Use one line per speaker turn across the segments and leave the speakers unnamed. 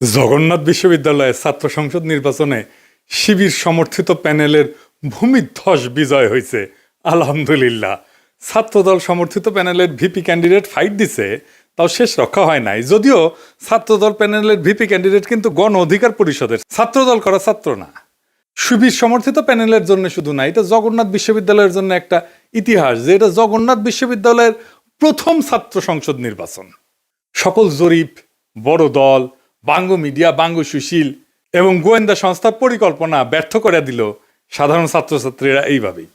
জগন্নাথ বিশ্ববিদ্যালয়ের ছাত্র সংসদ নির্বাচনে শিবির সমর্থিত প্যানেলের ভূমিধ্বস বিজয় হয়েছে। আলহামদুলিল্লাহ। ছাত্রদল সমর্থিত প্যানেলের ভিপি ক্যান্ডিডেট ফাইট দিছে, তাও শেষ রক্ষা হয় নাই। যদিও ছাত্রদল প্যানেলের ভিপি ক্যান্ডিডেট কিন্তু গণ অধিকার পরিষদের, ছাত্রদল করা ছাত্র না। শিবির সমর্থিত প্যানেলের জন্য শুধু না, এটা জগন্নাথ বিশ্ববিদ্যালয়ের জন্য একটা ইতিহাস যে এটা জগন্নাথ বিশ্ববিদ্যালয়ের প্রথম ছাত্র সংসদ নির্বাচন। সকল জরিপ, বড় দল, বাঙ্গ মিডিয়া, বাঙ্গ সুশীল এবং গোয়েন্দা সংস্থার পরিকল্পনা ব্যর্থ করে দিল সাধারণ ছাত্রছাত্রীরা এইভাবেই।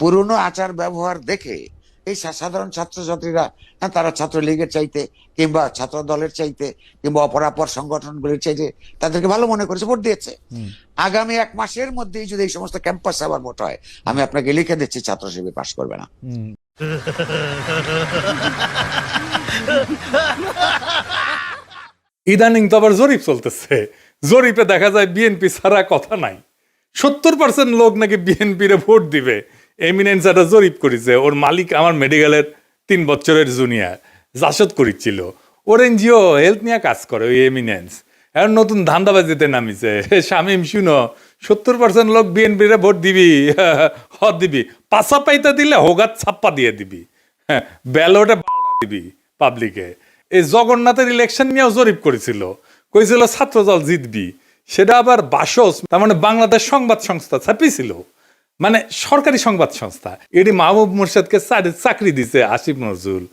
পুরনো আচার ব্যবহার দেখে এই সাধারণ ছাত্রছাত্রীরা তারা ছাত্রলীগের চাইতে কিংবা ছাত্র দলের চাইতে কিংবা অপরাপর সংগঠনগুলির চাইতে তাদেরকে ভালো মনে করেছে, ভোট দিয়েছে। আগামী 1 মাসের মধ্যেই যদি এই সমস্ত ক্যাম্পাসে আবার ভোট হয়, আমি আপনাকে লিখে দিচ্ছি ছাত্র শিবির পাশ করবে না।
ইদানিং তো আবার জরিপ চলতেছে। জরিপে দেখা যায় বিএনপি ছাড়া কথা নাই। 70% লোক নাকি বিএনপিরে ভোট দিবে। এমিনেন্স একটা জরিপ করেছে, ওর মালিক আমার মেডিকেলের 3 বছরের জুনিয়র জাসদ করেছিল। ওর এনজিও হেলথ নিয়ে কাজ করে ওই এমিনেন্স। এখন নতুন ধান্দাবাজিতে নামিছে। শামিম শুনো, 70% লোক বিএনপিরে ভোট দিবি, হদ দিবি, পাশা পাইতে দিলে হোগাত ছাপ্পা দিয়ে দিবি, হ্যাঁ ব্যালটে দিবি পাবলিকে। এই জগন্নাথের ইলেকশন নিয়েও জরিপ করেছিল, কইছিল ছাত্রদল জিতবি। সেটা আবার বাসস, তার মানে বাংলাদেশ সংবাদ সংস্থা ছাপিয়েছিল, মানে সরকারি সংবাদ সংস্থা। এটি মাহবুব মুর্শেদকে চাকরি দিছে আসিফ নজরুল।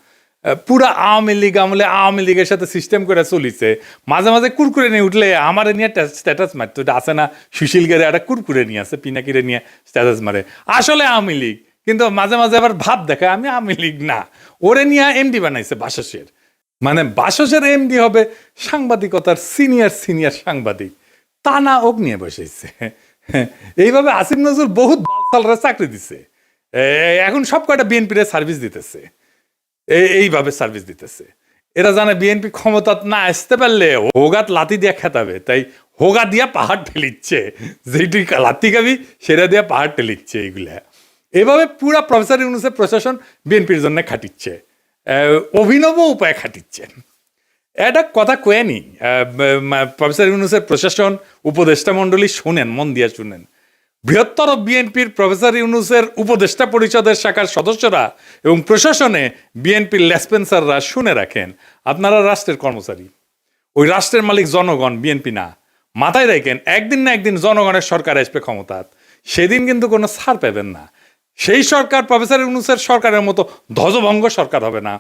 পুরা আওয়ামী লীগ আমলে আওয়ামী লীগের সাথে সিস্টেম করে চলিছে। মাঝে মাঝে কুরকুরে নিয়ে উঠলে আমার নিয়ে স্ট্যাটাস মারতো। এটা আছে না, সুশীল গেরে একটা কুরকুরে নিয়ে আছে, পিনাকিরে নিয়ে স্ট্যাটাস মারে, আসলে আওয়ামী লীগ। কিন্তু মাঝে মাঝে আবার ভাব দেখায় আমি আওয়ামী লীগ না। ওরে নিয়ে এমডি বানাইছে বাসসের। মানে বাসসের এমডি হবে সাংবাদিকতার সিনিয়র সাংবাদিক, তা না ওক নিয়ে বসেছে। এইভাবে আসিফ নজরুল বহুত বালসালরা চাকরি দিছে। এখন সব কয়টা বিএনপির সার্ভিস দিতেছে, এইভাবে সার্ভিস দিতেছে। এরা জানে বিএনপি ক্ষমতা না আসতে পারলে হোগাত লাতি দিয়ে খেতাবে, তাই হোগা দিয়া পাহাড় ঠেলিচ্ছে। যেটি লাতি খাবি সেটা দিয়ে পাহাড় ঠেলিচ্ছে। এইগুলা এভাবে পুরা প্রফেসর ইউনূসের প্রশাসন বিএনপির জন্য খাটিচ্ছে, অভিনব উপায়ে খাটিচ্ছেন। এটা কথা কয়েনি প্রফেসর ইউনূসের প্রশাসন, উপদেষ্টা মণ্ডলী শুনেন, মন দিয়ে শুনেন। বৃহত্তর বিএনপির প্রফেসর ইউনূসের উপদেষ্টা পরিষদের শাখার সদস্যরা এবং প্রশাসনে বিএনপির লেসপেন্সাররা শুনে রাখেন, আপনারা রাষ্ট্রের কর্মচারী, ওই রাষ্ট্রের মালিক জনগণ, বিএনপি না। মাথায় রাখেন, একদিন না একদিন জনগণের সরকার আসবে ক্ষমতাত, সেদিন কিন্তু কোনো ছাড় পাবেন না। সেই সরকার প্রফেসর ইউনূসের সরকারের মতো ধ্বজভঙ্গ সরকার হবে না।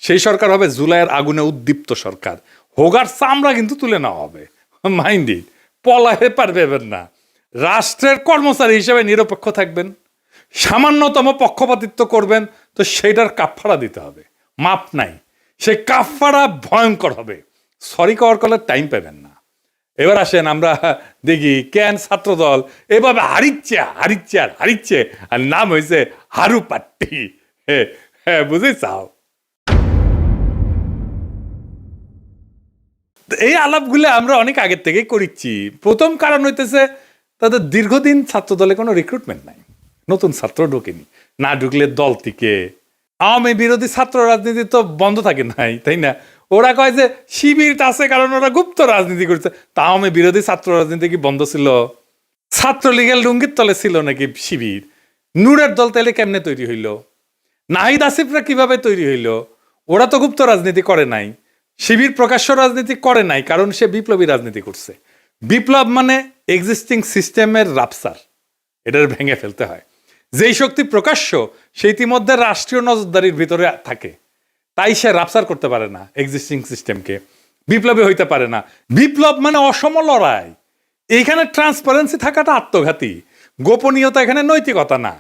সেই সরকার হবে জুলাইয়ের আগুনে উদ্দীপ্ত সরকার। হোগার চামড়া কিন্তু তুলে নেওয়া হবে, মাইন্ডি পলাহে পারবেন না। রাষ্ট্রের কর্মচারী হিসেবে নিরপেক্ষ থাকবেন, সামান্যতম পক্ষপাতিত্ব করবেন তো সেইটার কাফফারা দিতে হবে, মাপ নাই। সেই কাফফারা ভয়ঙ্কর হবে, সরি কওয়ার কলের টাইম পাবেন না। এবার আসেন আমরা দেখি কেন ছাত্রদল এভাবে হারিচ্ছে আর নাম হয়েছে হারু পাট্টি। হ্যাঁ বুঝে চাও। এই আলাপগুলো আমরা অনেক আগের থেকেই করিচ্ছি। প্রথম কারণ হইতেছে তাদের দীর্ঘদিন ছাত্রদলে কোনো রিক্রুটমেন্ট নাই, নতুন ছাত্র ঢোকেনি। না ঢুকলে দল থেকে আওয়ামী বিরোধী ছাত্র রাজনীতি তো বন্ধ থাকে নাই, তাই না? ওরা কয় যে শিবির আছে কারণ ওরা গুপ্ত রাজনীতি করছে। তা আওয়ামী বিরোধী ছাত্র রাজনীতি কি বন্ধ ছিল? ছাত্রলীগের লুঙ্গির তলে ছিল নাকি শিবির? নূরের দল তাইলে কেমনে তৈরি হইল? নাহিদ আসিফরা কিভাবে তৈরি হইল? ওরা তো গুপ্ত রাজনীতি করে নাই। শিবির প্রকাশ্য রাজনীতি করে নাই, কারণ সে বিপ্লবী রাজনীতি করছে। বিপ্লব মানে এক্সিস্টিং সিস্টেমের রাপসার, এটার ভেঙে ফেলতে হয়। যেই শক্তি প্রকাশ্য সে ইতিমধ্যে রাষ্ট্রীয় নজরদারির ভিতরে থাকে, তাই সে রাপসার করতে পারে না এক্সিস্টিং সিস্টেমকে, বিপ্লবী হইতে পারে না। বিপ্লব মানে অসম লড়াই। এইখানে ট্রান্সপারেন্সি থাকাটা আত্মঘাতী, গোপনীয়তা এখানে নৈতিকতা না,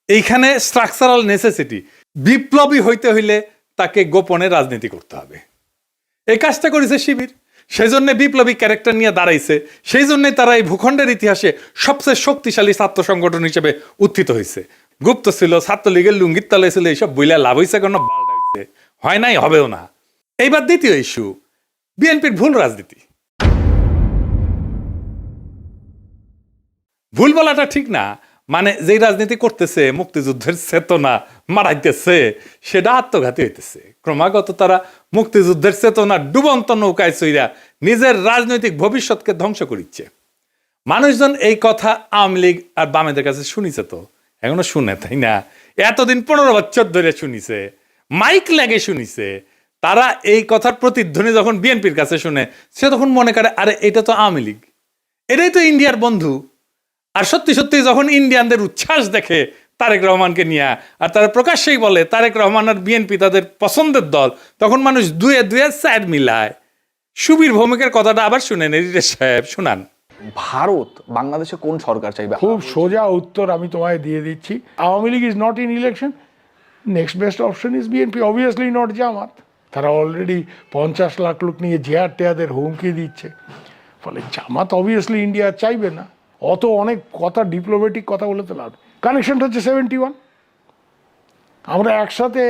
এইখানে স্ট্রাকচারাল নেসেসিটি। বিপ্লবী হইতে হইলে তাকে গোপনে রাজনীতি করতে হবে। এই কাজটা করেছে শিবির, সেই জন্য বিপ্লবী ক্যারেক্টার নিয়ে দাঁড়াইছে। সেই জন্যই তারা এই ভূখণ্ডের ইতিহাসে সবচেয়ে শক্তিশালী ছাত্র সংগঠন হিসেবে উত্থিত হয়েছে। গুপ্ত ছিল, ছাত্রলীগের লুঙ্গির তলে ছিল, এইসব বইলা লাভ হয়েছে কেন? হয় নাই, হবেও না। এইবার দ্বিতীয় ইস্যু, বিএনপির ভুল রাজনীতি। ভুল বলাটা ঠিক না, মানে যেই রাজনীতি করতেছে মুক্তিযুদ্ধের চেতনা মারাইতেছে সেটা আত্মঘাতী হইতেছে। ক্রমাগত তারা মুক্তিযুদ্ধের চেতনা ডুবন্ত নৌকায় চইরা নিজের রাজনৈতিক ভবিষ্যৎকে ধ্বংস করিচ্ছে। মানুষজন এই কথা আওয়ামী লীগ আর বামেদের কাছে শুনিছে, তো এখনো শুনে, তাই না? এতদিন 15 বছর ধরে শুনিছে, মাইক লাগে শুনিছে। তারা এই কথার প্রতিধ্বনি যখন বিএনপির কাছে শুনে, সে তখন মনে করে আরে এটা তো আওয়ামী লীগ, এটাই তো ইন্ডিয়ার বন্ধু। আর সত্যি সত্যি যখন ইন্ডিয়ানদের উচ্ছ্বাস দেখে তারেক রহমানকে নিয়ে, আর তারা প্রকাশ্যেই বলে তারেক রহমান আর বিএনপি তাদের পছন্দের দল, তখন মানুষ দুয়ে দুয়ে স্যার মিলায়। সুবীর ভৌমিকের কথাটা আবার শুনেন, এডিটর সাহেব শুনান।
ভারত বাংলাদেশে কোন সরকার চাইবে?
খুব সোজা উত্তর আমি তোমায় দিয়ে দিচ্ছি। Awami League is not in election, next best option is BNP, obviously not Jamaat. তারা অলরেডি 50 লাখ লোক নিয়ে জেহার টেয়াদের হুমকি দিচ্ছে, ফলে জামাত অবভিয়াসলি ইন্ডিয়া চাইবে না। অত অনেক কথা, ডিপ্লোম্যাটিক কথা বলে তো লাভ। কানেকশনটা হচ্ছে 71। আমরা একসাথে,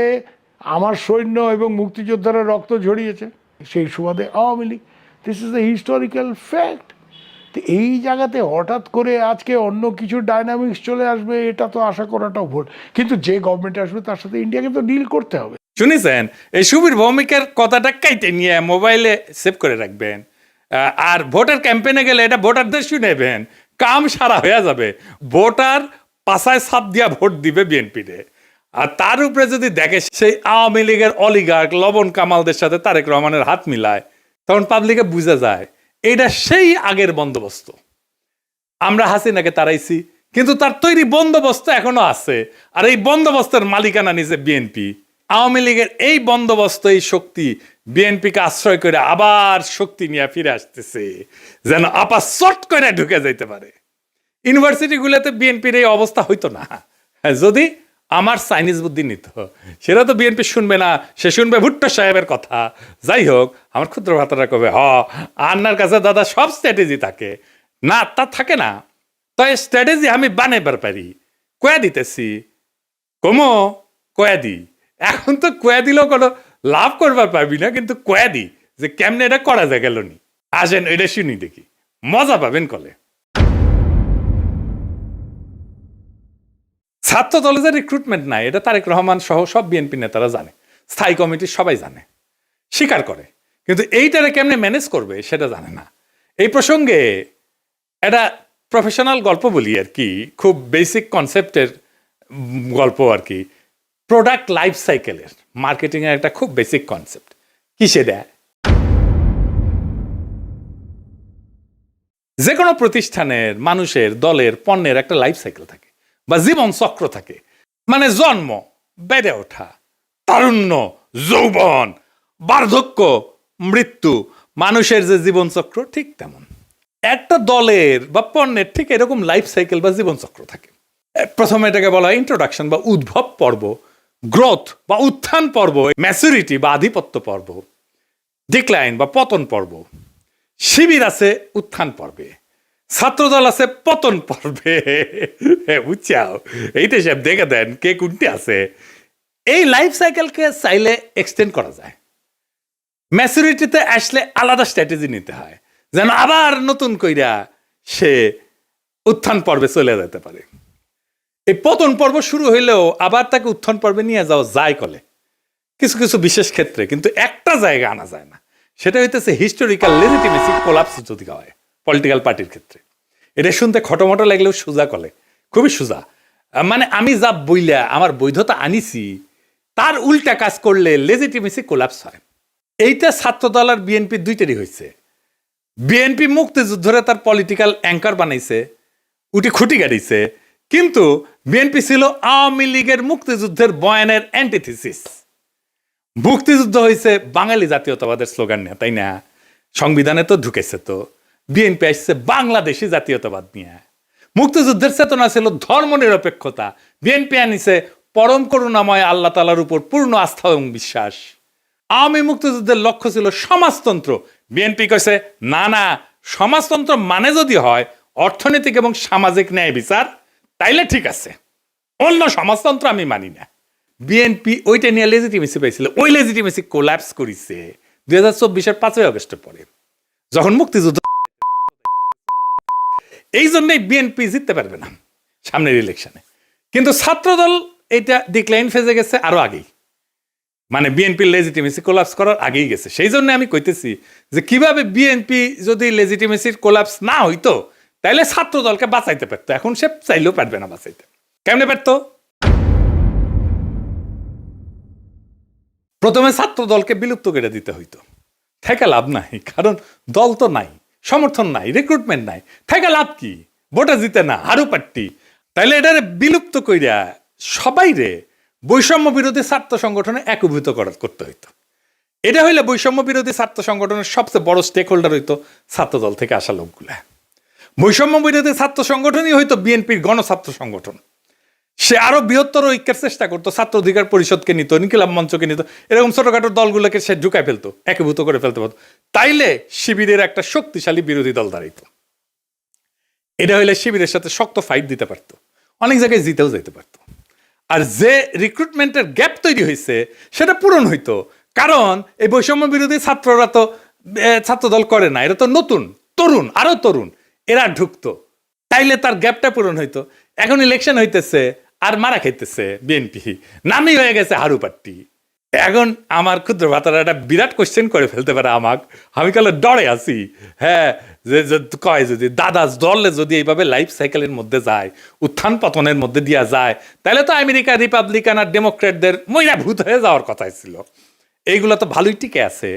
আমার সৈন্য এবং মুক্তিযোদ্ধারা রক্ত ঝরিয়েছে, সেই সুবাদে Awami League. This is the historical fact. তো এই জায়গাতে হঠাৎ করে আজকে অন্য কিছু ডাইনামিক্স চলে আসবে, এটা তো আশা করাটাও ভুল। কিন্তু যে গভর্নমেন্ট আসবে তার সাথে ইন্ডিয়াকে তো ডিল করতে হবে।
শুনেছেন? এই সুবীর ভৌমিকের কথাটা কাইটে নিয়ে মোবাইলে সেভ করে রাখবেন, আর ভোটার ক্যাম্পেইনে গেলে এটা ভোটারদের শুনেবেন, কাম সারা হয়ে যাবে। ভোটার পাশায় ছাপ দিয়া ভোট দিবে বিএনপিতে। আর তার উপরে যদি দেখে সেই আওয়ামী লীগের অলিগার্ক লবণ কামালদের সাথে তারেক রহমানের হাত মিলায়, তখন পাবলিকে বুঝে যায় এটা সেই আগের বন্দোবস্ত। আমরা হাসিনাকে তাড়াইছি, কিন্তু তার তৈরি বন্দোবস্ত এখনো আছে, আর এই বন্দোবস্তের মালিকানা নিছে বিএনপি। আওয়ামী লীগের এই বন্দোবস্ত, এই শক্তি বিএনপিকে আশ্রয় করে আবার শক্তি নিয়ে ফিরে আসতেছে, যেন আপা চট করে ঢুকে যাইতে পারে। ইউনিভার্সিটিগুলোতে বিএনপির এই অবস্থা হইতো না যদি আমার চাইনিজ বুদ্ধি নিত। সেটা তো বিএনপি শুনবে না, সে শুনবে ভুট্টো সাহেবের কথা। যাই হোক, আমার ক্ষুদ্র ভাতারা কবে আন্নার কাছে দাদা সব স্ট্র্যাটেজি থাকে না, তা থাকে না। তাই স্ট্র্যাটেজি আমি বানাইবার পারি, কয়া দিতেছি, কমো কয়া দি। এখন তো কয়া দিলেও কোনো লাভ করবার পারবি না, কিন্তু কয়া দি যে কেমনে এটা করা যায় গেল নি। আসেন এটা শুনি দেখি, মজা পাবেন কলে। ছাত্র দলে যে রিক্রুটমেন্ট নাই, এটা তারেক রহমান সহ সব বিএনপি নেতারা জানে, স্থায়ী কমিটির সবাই জানে, স্বীকার করে, কিন্তু এইটারে কেমনে ম্যানেজ করবে সেটা জানে না। এই প্রসঙ্গে একটা প্রফেশনাল গল্প বলি আর কি, খুব বেসিক কনসেপ্টের গল্প আর কি। প্রোডাক্ট লাইফ সাইকেলের মার্কেটিং এর একটা খুব বেসিক কনসেপ্ট। কি সেটা? যে কোনো প্রতিষ্ঠানের, মানুষের, দলের, পণ্যের একটা লাইফ সাইকেল থাকে বা জীবন চক্র থাকে। মানে জন্ম, বেড়ে ওঠা, তারুণ্য, যৌবন, বার্ধক্য, মৃত্যু, মানুষের যে জীবন চক্র ঠিক তেমন একটা দলের বা পণ্যের ঠিক এরকম লাইফ সাইকেল বা জীবন চক্র থাকে। প্রথমে এটাকে বলা হয় ইন্ট্রোডাকশন বা উদ্ভব পর্ব, গ্রোথ বা উত্থান পর্ব, ম্যাচুরিটি বা আধিপত্য পর্ব, ডিক্লাইন বা পতন পর্ব। শিবির আছে উত্থান পর্বে, ছাত্রদল আছে পতন পর্বে। বুঝছাও? এইটা সব দেখে দেন কে কোনটি আছে। এই লাইফ সাইকেলকে চাইলে এক্সটেন্ড করা যায়। ম্যাচুরিটিতে আসলে আলাদা স্ট্র্যাটেজি নিতে হয়, যেন আবার নতুন কইরা সে উত্থান পর্বে চলে যেতে পারে। এই পতন পর্ব শুরু হইলেও আবার তাকে উত্থান পর্বে নিয়ে যাওয়া যায় কলে কিছু কিছু বিশেষ ক্ষেত্রে, কিন্তু একটা জায়গা আনা যায় না। সেটা হইতেছে হিস্টোরিক্যাল লেজিটিমেসি কোলাপস যদি হয় পলিটিক্যাল পার্টির ক্ষেত্রে। এটা শুনতে খটোমটো লাগলেও সোজা কলে, খুবই সোজা। মানে আমি যা বইলা আমার বৈধতা আনিছি তার উল্টা কাজ করলে লেজিটিমেসি কোলাপস হয়। এইটা ছাত্রদল আর বিএনপি দুইটারই হয়েছে। বিএনপি মুক্তিযুদ্ধরে তার পলিটিক্যাল অ্যাঙ্কার বানাইছে, উঠি খুঁটি গাড়িছে, কিন্তু বিএনপি ছিল আওয়ামী লীগের মুক্তিযুদ্ধের বয়ানের অ্যান্টিথিসিস। মুক্তিযুদ্ধ হয়েছে বাঙালি জাতীয়তাবাদের স্লোগান নিয়ে, তাই না? সংবিধানে তো ঢুকেছে। তো বিএনপি আসছে বাংলাদেশি জাতীয়তাবাদ নিয়ে। মুক্তিযুদ্ধের চেতনা ছিল ধর্ম নিরপেক্ষতা, বিএনপি আনিছে পরম করুণাময় আল্লাহ তাআলার উপর পূর্ণ আস্থা এবং বিশ্বাস। আওয়ামী মুক্তিযুদ্ধের লক্ষ্য ছিল সমাজতন্ত্র, বিএনপি কইছে না না, সমাজতন্ত্র মানে যদি হয় অর্থনৈতিক এবং সামাজিক ন্যায় বিচার, তাইলে ঠিক আছে, অন্য সমাজতন্ত্র আমি মানি না। বিএনপি ওইটা নিয়ে লেজিটিমেসি পাইছিল, ওই লেজিটিমেসি কোল্যাপস করেছে 2024-এর 5ই আগস্টের পরে, যখন মুক্তিযুদ্ধ। এই জন্যই বিএনপি জিততে পারবে না। সামনের ইলেকশনে। কিন্তু ছাত্রদল এটা ডিক্লাইন ফেজে গেছে আরো আগেই, মানে বিএনপির লেজিটিমেসি কোলাপস করার আগেই গেছে। সেই জন্য আমি কইতেছি যে কিভাবে বিএনপি যদি লেজিটিমেসির কোলাপস না হইতো তাইলে ছাত্র দলকে বাঁচাইতে পারতো, এখন সে চাইলেও পারবে না বাঁচাইতে। কেমনে পারতো? প্রথমে ছাত্র দলকে বিলুপ্ত করে দিতে হইতো, থেকে লাভ নাই, কারণ দল তো নাই, সমর্থন নাই, রিক্রুটমেন্ট নাই, থেকে লাভ কি? ভোটে জিতে না, হারু পাট্টি। তাইলে এটারে বিলুপ্ত কইরা সবাই রে বৈষম্য বিরোধী ছাত্র সংগঠনে একীভূত করতে হইতো। এটা হইলে বৈষম্য বিরোধী ছাত্র সংগঠনের সবচেয়ে বড় স্টেক হোল্ডার হইতো ছাত্রদল থেকে আসা লোকগুলা। বৈষম্য বিরোধী ছাত্র সংগঠনই হইতো বিএনপির গণছাত্র সংগঠন। সে আরো বৃহত্তর ঐক্যের চেষ্টা করতো, ছাত্র অধিকার পরিষদকে নিত, ইনকিলাব মঞ্চকে নিত, এরকম ছোটখাটো দলগুলোকে সে ঢুকায় ফেলতো, একীভূত করে ফেলতে পারতো। তাইলে শিবিরের একটা শক্তিশালী বিরোধী দল দাঁড়াইতো। এটা হইলে শিবিরের সাথে শক্ত ফাইট দিতে পারতো, অনেক জায়গায় জিতেও যেতে পারতো। আর যে রিক্রুটমেন্টের গ্যাপ তৈরি হয়েছে সেটা পূরণ হইতো, কারণ এই বৈষম্য বিরোধী ছাত্ররা তো ছাত্রদল করে না, এরা তো নতুন তরুণ, আরো তরুণ, এরা ঢুকতো, তাইলে তার গ্যাপটা পূরণ হইতো। এখন ইলেকশন হইতেছে আর মারা খাইতেছে বিএনপি, নামই হয়ে গেছে হারু পাট্টি। এখন আমার ক্ষুদ্র ভাতারা একটা বিরাট কোশ্চেন করে ফেলতে পারে আমাকে, আমি কালে ডরে আছি। হ্যাঁ, যে কয় যদি দাদা দলে যদি এইভাবে লাইফ সাইকেলের মধ্যে যায়, উত্থান পতনের মধ্যে দিয়া যায়, তাহলে তো আমেরিকা রিপাবলিকান আর ডেমোক্রেটদের মইরা ভূত হয়ে যাওয়ার কথাই ছিল। এইগুলো তো ভালোই টিকে আছে।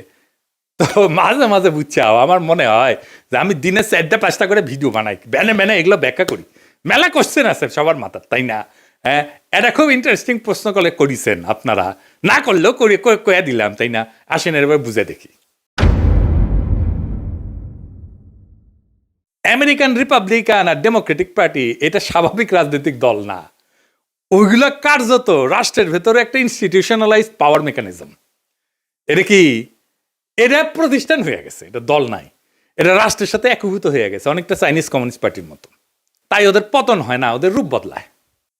তো মাঝে মাঝে বুঝছাও আমার মনে হয় যে আমি দিনে 4-5টা করে ভিডিও বানাই, ব্যানে এগুলো ব্যাখ্যা করি। মেলা কোশ্চেন আছে সবার মাথার, তাই না? হ্যাঁ, এটা খুব ইন্টারেস্টিং প্রশ্ন করে করেছেন আপনারা, না করলেও কয়ে দিলাম, তাই না? আসেন এবার বুঝে দেখি। আমেরিকান রিপাবলিকান আর ডেমোক্রেটিক পার্টি এটা স্বাভাবিক রাজনৈতিক দল না, ওইগুলো কার্যত রাষ্ট্রের ভেতরে একটা ইনস্টিটিউশনালাইজড পাওয়ার মেকানিজম। এটা কি? এটা প্রতিষ্ঠান হয়ে গেছে, এটা দল নাই, এটা রাষ্ট্রের সাথে একীভূত হয়ে গেছে, অনেকটা চাইনিজ কমিউনিস্ট পার্টির মতো। তাই ওদের পতন হয় না, ওদের রূপ বদলায়।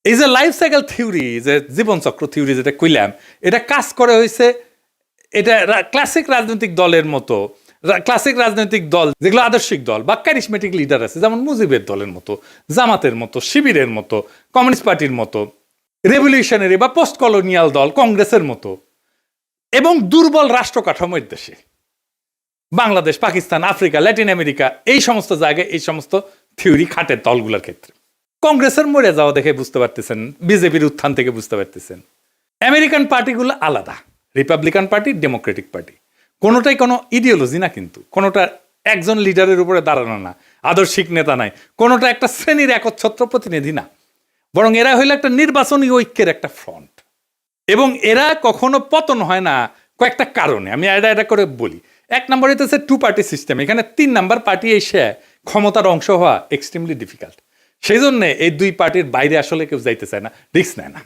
এই যে লাইফ সাইকেল থিওরি, যে জীবনচক্র থিওরি যেটা কইলাম, এটা কাজ করে হয়েছে, এটা ক্লাসিক রাজনৈতিক দলের মতো, ক্লাসিক রাজনৈতিক দল যেগুলো আদর্শিক দল বা ক্যারিসমেটিক লিডার আছে, যেমন মুজিবের দলের মতো, জামাতের মতো, শিবিরের মতো, কমিউনিস্ট পার্টির মতো, রেভলিউশনারি বা পোস্ট কলোনিয়াল দল কংগ্রেসের মতো, এবং দুর্বল রাষ্ট্র কাঠামোর দেশে Bangladesh, Pakistan, Africa, Latin America, এই সমস্ত জায়গায় এই সমস্ত থিওরি খাটে দলগুলোর ক্ষেত্রে। কংগ্রেসের মরে যাওয়া দেখে বুঝতে পারতেছেন, বিজেপির উত্থান থেকে বুঝতে পারতেছেন। আমেরিকান পার্টিগুলো আলাদা, রিপাবলিকান পার্টি, ডেমোক্রেটিক পার্টি, কোনোটাই কোনো ইডিওলজি না, কিন্তু কোনোটা একজন লিডারের উপরে দাঁড়ানো না, আদর্শিক নেতা নাই, কোনোটা একটা শ্রেণীর একচ্ছত্র প্রতিনিধি না, বরং এরা হইলো একটা নির্বাচনী ঐক্যের একটা ফ্রন্ট। এবং এরা কখনো পতন হয় না কয়েকটা কারণে, আমি এটা করে বলি। এক নম্বর হইতেছে 2 পার্টি সিস্টেম, এখানে 3 নাম্বার পার্টি এসে ক্ষমতার অংশ হওয়া এক্সট্রিমলি ডিফিকাল্ট। সেই জন্য এই 2 পার্টির বাইরে আসলে কেউ যাইতে চায় না, রিস্ক নেয় না।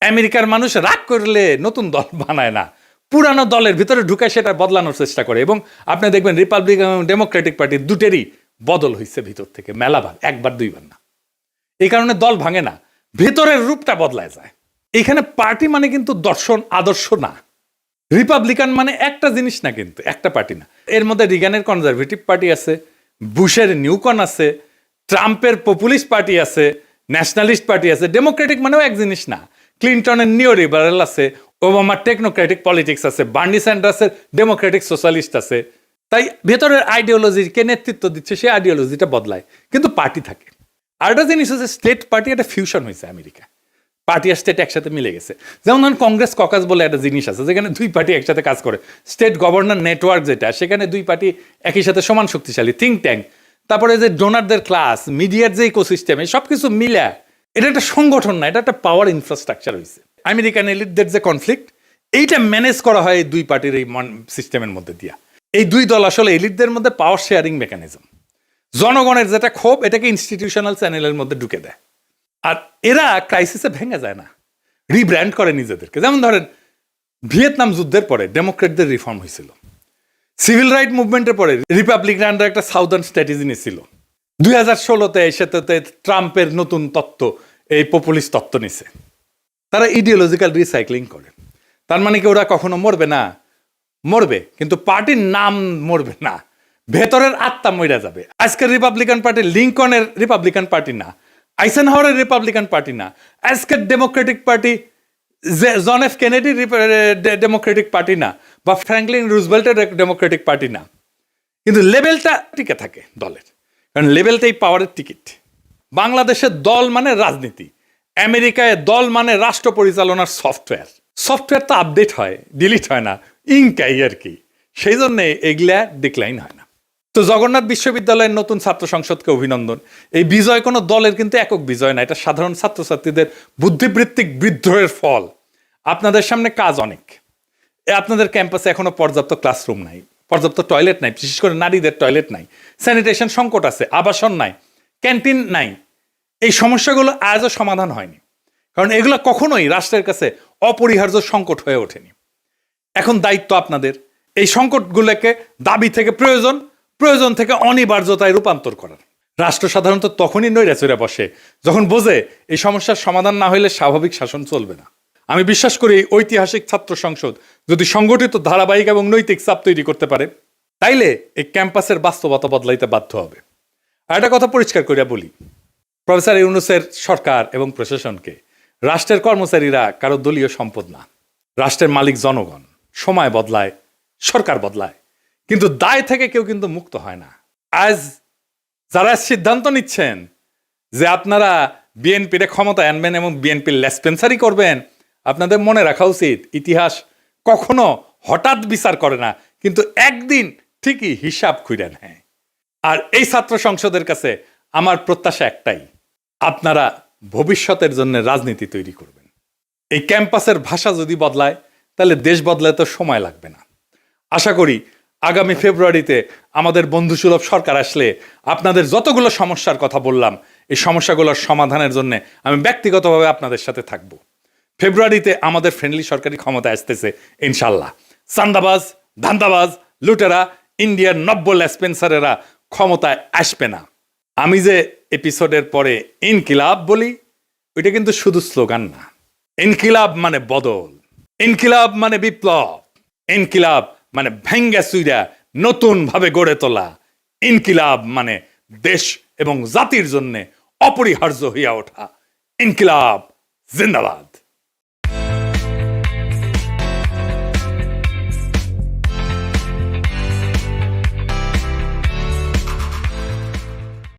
আমেরিকার মানুষ রাগ করলে নতুন দল বানায় না, পুরানো দলের ভিতরে ঢুকে সেটা বদলানোর চেষ্টা করে। এবং আপনি দেখবেন রিপাবলিকান এবং ডেমোক্রেটিক পার্টি দুটেরই বদল হয়েছে ভিতর থেকে মেলাবার, 1-2বার না। এই কারণে দল ভাঙে না, ভেতরের রূপটা বদলায় যায়। এখানে পার্টি মানে কিন্তু দর্শন আদর্শ না, রিপাবলিকান মানে একটা জিনিস না, কিন্তু একটা পার্টি না। এর মধ্যে রিগানের কনজারভেটিভ পার্টি আছে, বুশের নিউকন আছে, ট্রাম্পের পপুলিস্ট পার্টি আছে, ন্যাশনালিস্ট পার্টি আছে। ডেমোক্রেটিক মানেও এক জিনিস না, ক্লিন্টনের নিও লিবারেল আছে, ওবামার টেকনোক্রেটিক পলিটিক্স আছে, বার্নি স্যান্ডার্সের ডেমোক্রেটিক সোশ্যালিস্ট আছে। তাই ভেতরের আইডিওলজিকে নেতৃত্ব দিচ্ছে, সেই আইডিওলজিটা বদলায়, কিন্তু পার্টি থাকে। আর একটা জিনিস হচ্ছে স্টেট পার্টি, একটা ফিউশন হয়েছে আমেরিকা, পার্টি আর স্টেট একসাথে মিলে গেছে। যেমন ধরুন কংগ্রেস ককাস বলে একটা জিনিস আছে, যেখানে 2 পার্টি একসাথে কাজ করে। স্টেট গভর্নর নেটওয়ার্ক যেটা, সেখানে 2 পার্টি একই সাথে সমান শক্তিশালী, থিঙ্ক ট্যাঙ্ক, তারপরে যে ডোনারদের ক্লাস, মিডিয়ার যে ইকোসিস্টেম, এই সব কিছু মিলে এটা একটা সংগঠন না, এটা একটা পাওয়ার ইনফ্রাস্ট্রাকচার হয়েছে। আমেরিকান এলিটদের যে কনফ্লিক্ট, এইটা ম্যানেজ করা হয় এই 2 পার্টির এই সিস্টেমের মধ্যে দিয়া। এই 2 দল আসলে এলিটদের মধ্যে পাওয়ার শেয়ারিং মেকানিজম, জনগণের যেটা ক্ষোভ এটাকে ইনস্টিটিউশনাল চ্যানেলের মধ্যে ঢুকে দেয়। আর এরা ক্রাইসিসে ভেঙে যায় না, রিব্র্যান্ড করে নিজেদেরকে। যেমন ধরেন ভিয়েতনাম যুদ্ধের পরে ডেমোক্রেটদের রিফর্ম হয়েছিল, সিভিল রাইট মুভমেন্টের পরে রিপাবলিকানরা একটা সাউদার্ন স্ট্র্যাটেজি নিয়েছিল, 2016-তে সেটাতে ট্রাম্পের নতুন তত্ত্ব, এই পপুলিস্ট তত্ত্ব নিছে। তারা ইডিওলজিক্যাল রিসাইক্লিং করে। তার মানে কি ওরা কখনো মরবে না? মরবে, কিন্তু পার্টির নাম মরবে না, ভেতরের আত্মা মরে যাবে। আজকের রিপাবলিকান পার্টি লিঙ্কনের রিপাবলিকান পার্টি না, আইসেনহাওয়ারের রিপাবলিকান পার্টি না, আজকের Democratic party John F Kennedy Democratic party না, বা ফ্র্যাঙ্কলিন রুজভেল্টের ডেমোক্রেটিক পার্টি না, কিন্তু লেভেলটা টিকে থাকে দলের, কারণ লেভেলটাই পাওয়ারের টিকিট। বাংলাদেশের দল মানে রাজনীতি, আমেরিকায় দল মানে রাষ্ট্র পরিচালনার সফটওয়্যার। সফটওয়্যার তো আপডেট হয়, ডিলিট হয় না, ইনকাই আর কি, সেই জন্য এগুলা ডিক্লাইন হয় না। তো জগন্নাথ বিশ্ববিদ্যালয়ের নতুন ছাত্র সংসদকে অভিনন্দন। এই বিজয় কোনো দলের কিন্তু একক বিজয় না, এটা সাধারণ ছাত্রছাত্রীদের বুদ্ধিবৃত্তিক বিদ্রোহের ফল। আপনাদের সামনে কাজ অনেক। আপনাদের ক্যাম্পাসে এখনো পর্যাপ্ত ক্লাসরুম নাই, পর্যাপ্ত টয়লেট নাই, বিশেষ করে নারীদের টয়লেট নাই, স্যানিটেশন সংকট আছে, আবাসন নাই, ক্যান্টিন নাই। এই সমস্যাগুলো আজও সমাধান হয়নি, কারণ এগুলো কখনোই রাষ্ট্রের কাছে অপরিহার্য সংকট হয়ে ওঠেনি। এখন দায়িত্ব আপনাদের এই সংকটগুলোকে দাবি থেকে প্রয়োজন, প্রয়োজন থেকে অনিবার্যতায় রূপান্তর করার। রাষ্ট্র সাধারণত তখনই নৈরাচরে বসে যখন বোঝে এই সমস্যার সমাধান না হলে স্বাভাবিক শাসন চলবে না। আমি বিশ্বাস করি ঐতিহাসিক ছাত্র সংসদ যদি সংগঠিত, ধারাবাহিক এবং নৈতিক চাপ তৈরি করতে পারে, তাইলে এই ক্যাম্পাসের বাস্তবতা বদলাইতে বাধ্য হবে। আর একটা কথা পরিষ্কার করিয়া বলি, প্রফেসর ইউনূসের সরকার এবং প্রশাসনকে রাষ্ট্রের কর্মচারীরা কারো দলীয় সম্পদ না। রাষ্ট্রের মালিক জনগণ। সময় বদলায়, সরকার বদলায়, কিন্তু দায় থেকে কেউ কিন্তু মুক্ত হয় না। আজ যারা সিদ্ধান্ত নিচ্ছেন যে আপনারা বিএনপির ক্ষমতায় আনবেন এবং বিএনপির লেসপেন্সারি করবেন, আপনাদের মনে রাখা উচিত ইতিহাস কখনো হঠাৎ বিচার করে না, কিন্তু একদিন ঠিকই হিসাব খুঁড়ে নেয়। আর এই ছাত্র সংসদের কাছে আমার প্রত্যাশা একটাই, আপনারা ভবিষ্যতের জন্য রাজনীতি তৈরি করবেন। এই ক্যাম্পাসের ভাষা যদি বদলায়, তাহলে দেশ বদলাতে তো সময় লাগবে না। আশা করি আগামী ফেব্রুয়ারিতে আমাদের বন্ধুসুলভ সরকার আসলে আপনাদের যতগুলো সমস্যার কথা বললাম, এই সমস্যাগুলোর সমাধানের জন্য আমি ব্যক্তিগতভাবে আপনাদের সাথে থাকব। ফেব্রুয়ারিতে আমাদের ফ্রেন্ডলি সরকারি ক্ষমতায় আসতেছে ইনশাল্লাহ। চান্দাবাজ, ধান্দাবাজ, লুটেরা, ইন্ডিয়ার নব্য লেসপেন্সারেরা ক্ষমতায় আসবে না। আমি যে এপিসোডের পরে ইনকিলাব বলি, ওইটা কিন্তু শুধু স্লোগান না। ইনকিলাব মানে বদল, ইনকিলাব মানে বিপ্লব, ইনকিলাব মানে ভেঙ্গা চুইরা নতুন ভাবে গড়ে তোলা, ইনকিলাব মানে দেশ এবং জাতির জন্য অপরিহার্য হইয়া ওঠা। ইনকিলাব জিন্দাবাদ।